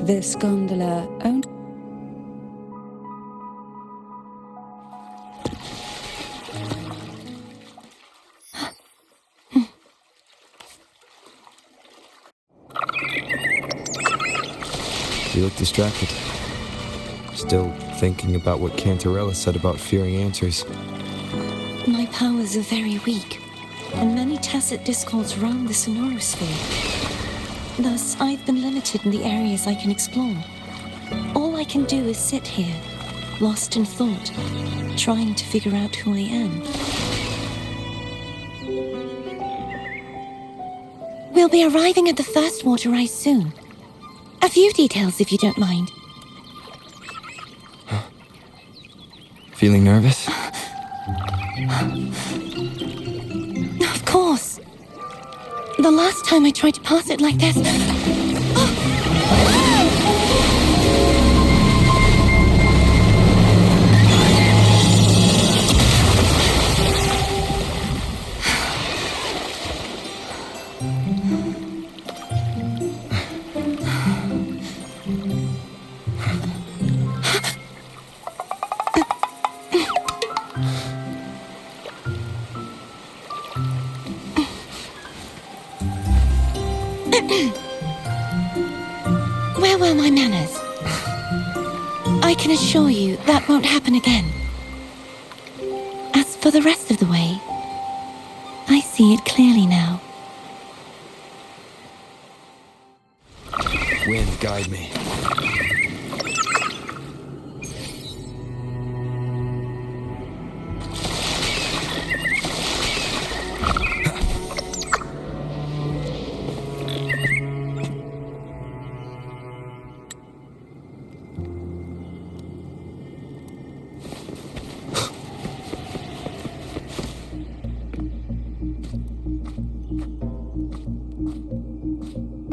Speaker 13: This gondola owned...
Speaker 14: You look distracted. Still thinking about what Cantarella said about fearing answers.
Speaker 3: My powers are very weak, and many tacit discords roam the Sonorasphere. Thus, I've been limited in the areas I can explore. All I can do is sit here, lost in thought, trying to figure out who I am. We'll be arriving at the first water rise soon. A few details, if you don't mind.
Speaker 14: Feeling nervous?
Speaker 3: Of course. The last time I tried to pass it like this... Where were my manners? I can assure you that won't happen again. As for the rest of the way, I see it clearly now.
Speaker 14: Wind, guide me.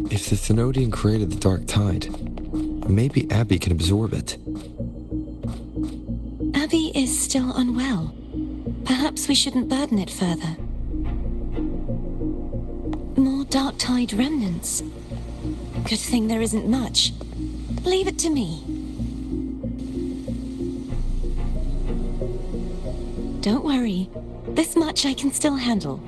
Speaker 14: If the Thenodian created the Dark Tide, maybe Abby can absorb it.
Speaker 3: Abby is still unwell. Perhaps we shouldn't burden it further. More Dark Tide remnants. Good thing there isn't much. Leave it to me. Don't worry. This much I can still handle.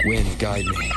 Speaker 14: Wind, guide me.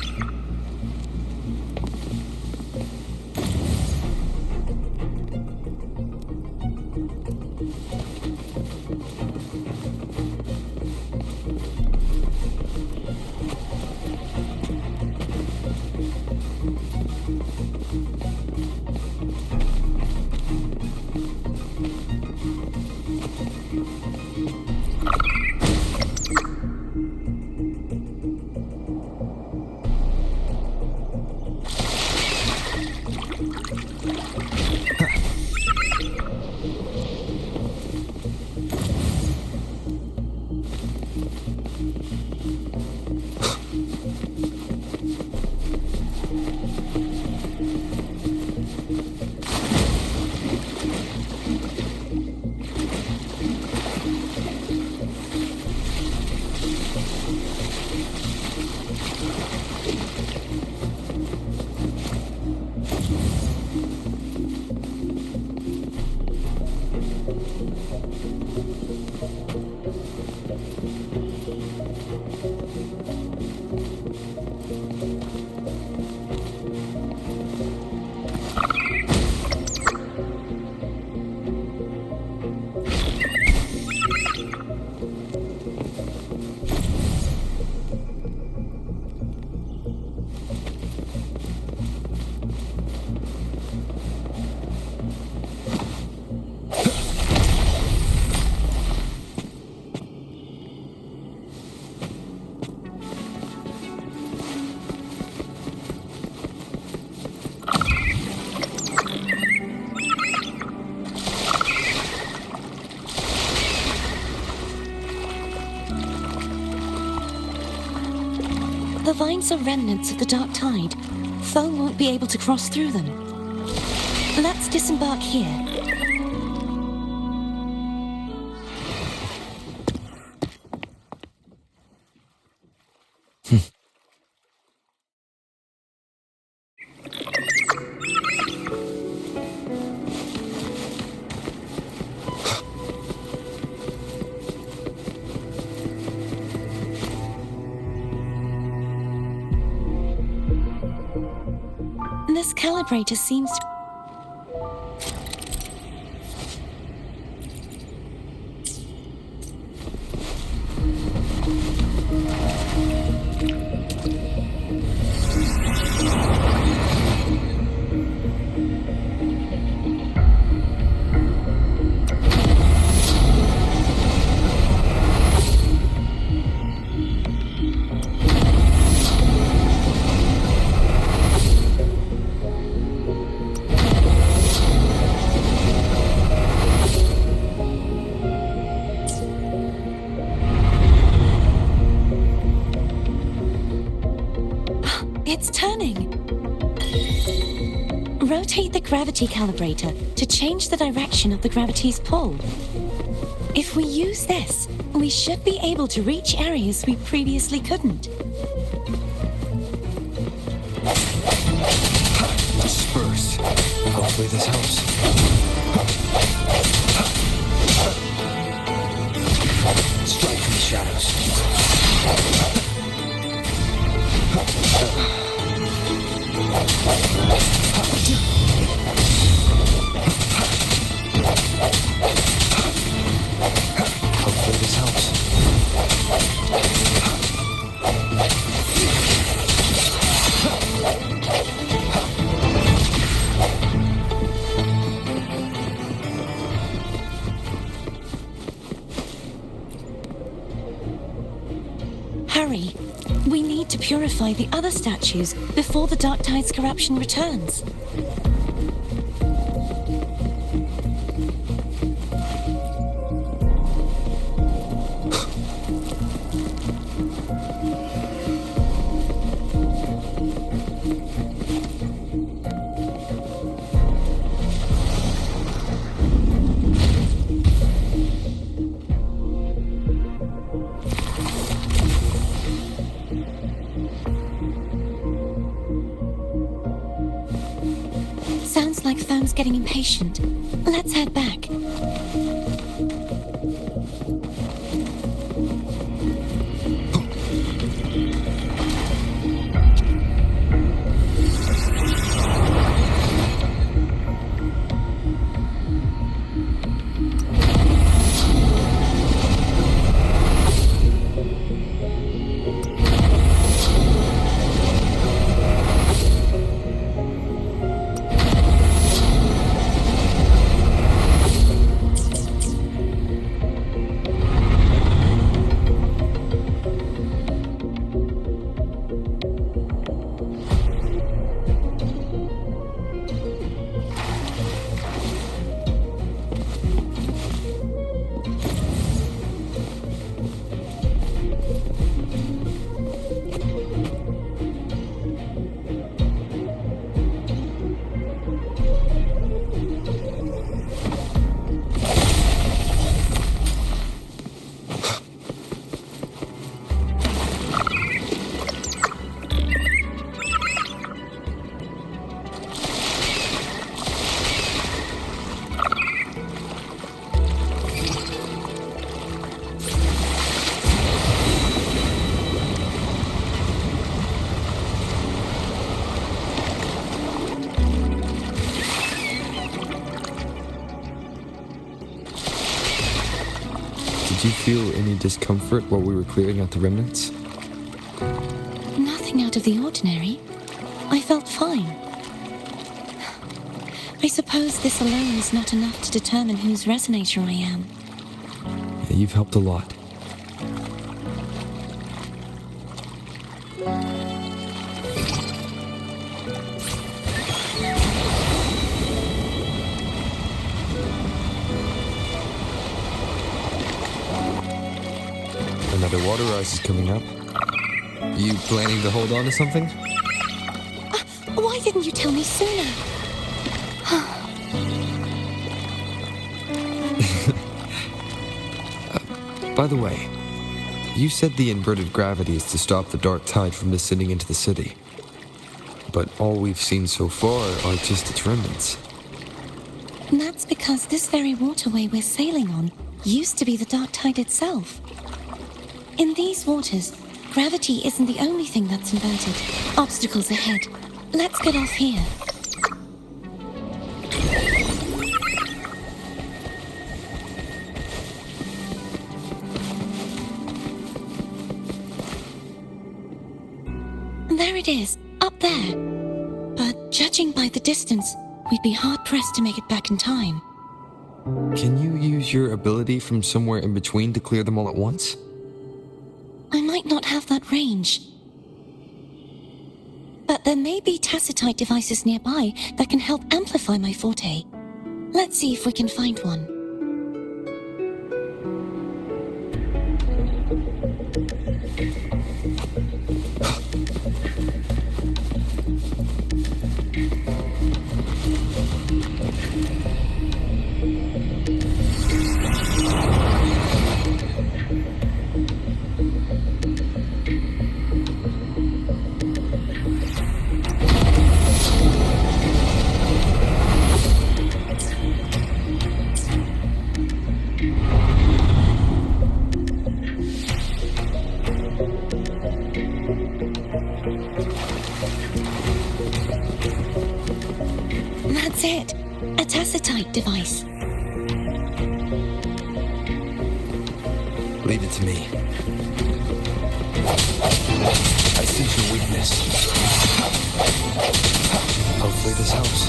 Speaker 15: ruins are remnants of the Dark Tide. Foe won't be able to cross through them. Let's disembark here. This calibrator seems to... It's turning. Rotate the gravity calibrator to change the direction of the gravity's pull. If we use this, we should be able to reach areas we previously couldn't.
Speaker 2: Disperse. Hopefully this helps. Strike from the shadows. Hopefully this helps.
Speaker 15: Hurry! We need to purify the other statues before the Dark Tide's corruption returns. Sounds like Thone's getting impatient. Let's head back.
Speaker 14: Did you feel any discomfort while we were clearing out the remnants?
Speaker 15: Nothing out of the ordinary. I felt fine. I suppose this alone is not enough to determine whose resonator I am.
Speaker 14: Yeah, you've helped a lot. Another water rise is coming up. You planning to hold on to something?
Speaker 15: Why didn't you tell me sooner?
Speaker 14: By the way, you said the inverted gravity is to stop the dark tide from descending into the city. But all we've seen so far are just its remnants.
Speaker 15: And that's because this very waterway we're sailing on used to be the dark tide itself. In these waters, gravity isn't the only thing that's inverted. Obstacles ahead. Let's get off here. There it is, up there. But judging by the distance, we'd be hard-pressed to make it back in time.
Speaker 14: Can you use your ability from somewhere in between to clear them all at once?
Speaker 15: I might not have that range. But there may be tacitite devices nearby that can help amplify my forte. Let's see if we can find one. That's it. A tacitite device.
Speaker 2: Leave it to me. I see your weakness. Hopefully this helps.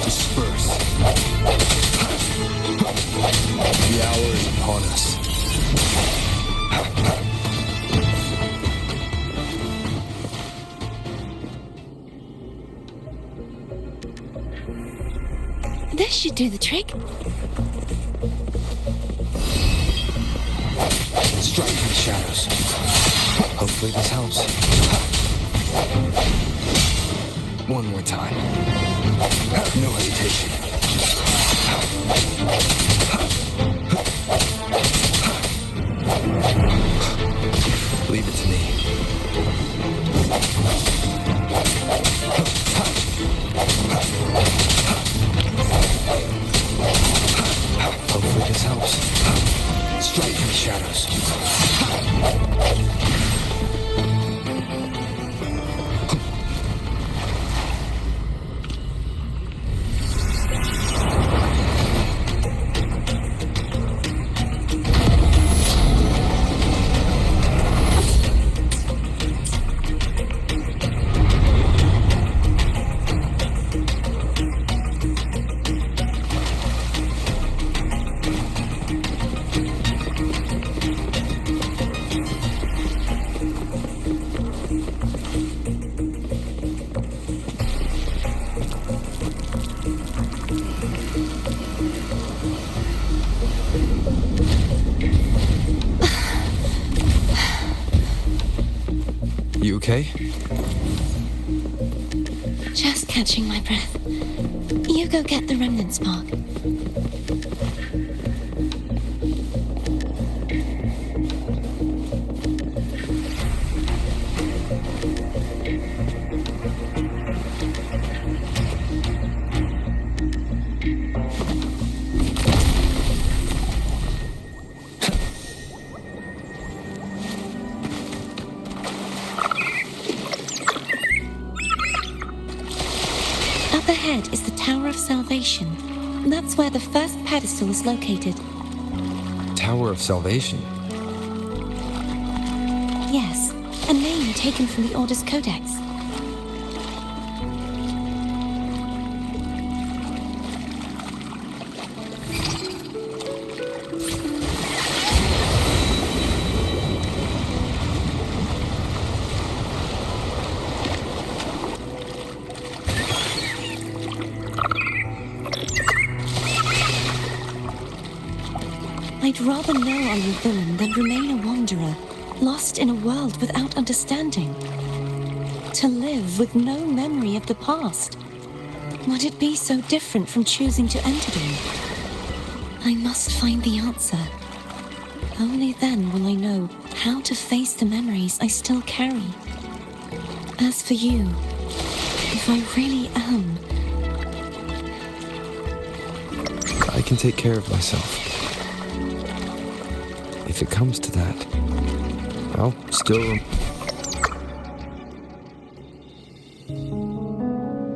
Speaker 2: Disperse. The hour is upon us.
Speaker 15: This should do the trick.
Speaker 2: Strike in the shadows. Hopefully this helps. One more time. No hesitation. Leave it to me. Hopefully this helps. Strike in the shadows. You okay?
Speaker 15: Just catching my breath. You go get the remnant spark. Up ahead is the Tower of Salvation. That's where the first pedestal is located.
Speaker 14: Tower of Salvation?
Speaker 15: Yes, a name taken from the Order's Codex. I'd rather know I'm a villain than remain a wanderer, lost in a world without understanding. To live with no memory of the past. Would it be so different from choosing to enter them? I must find the answer. Only then will I know how to face the memories I still carry. As for you, if I really am...
Speaker 14: I can take care of myself. If it comes to that, I'll still...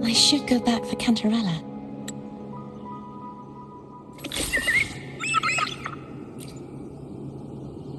Speaker 15: I should go back for Cantarella.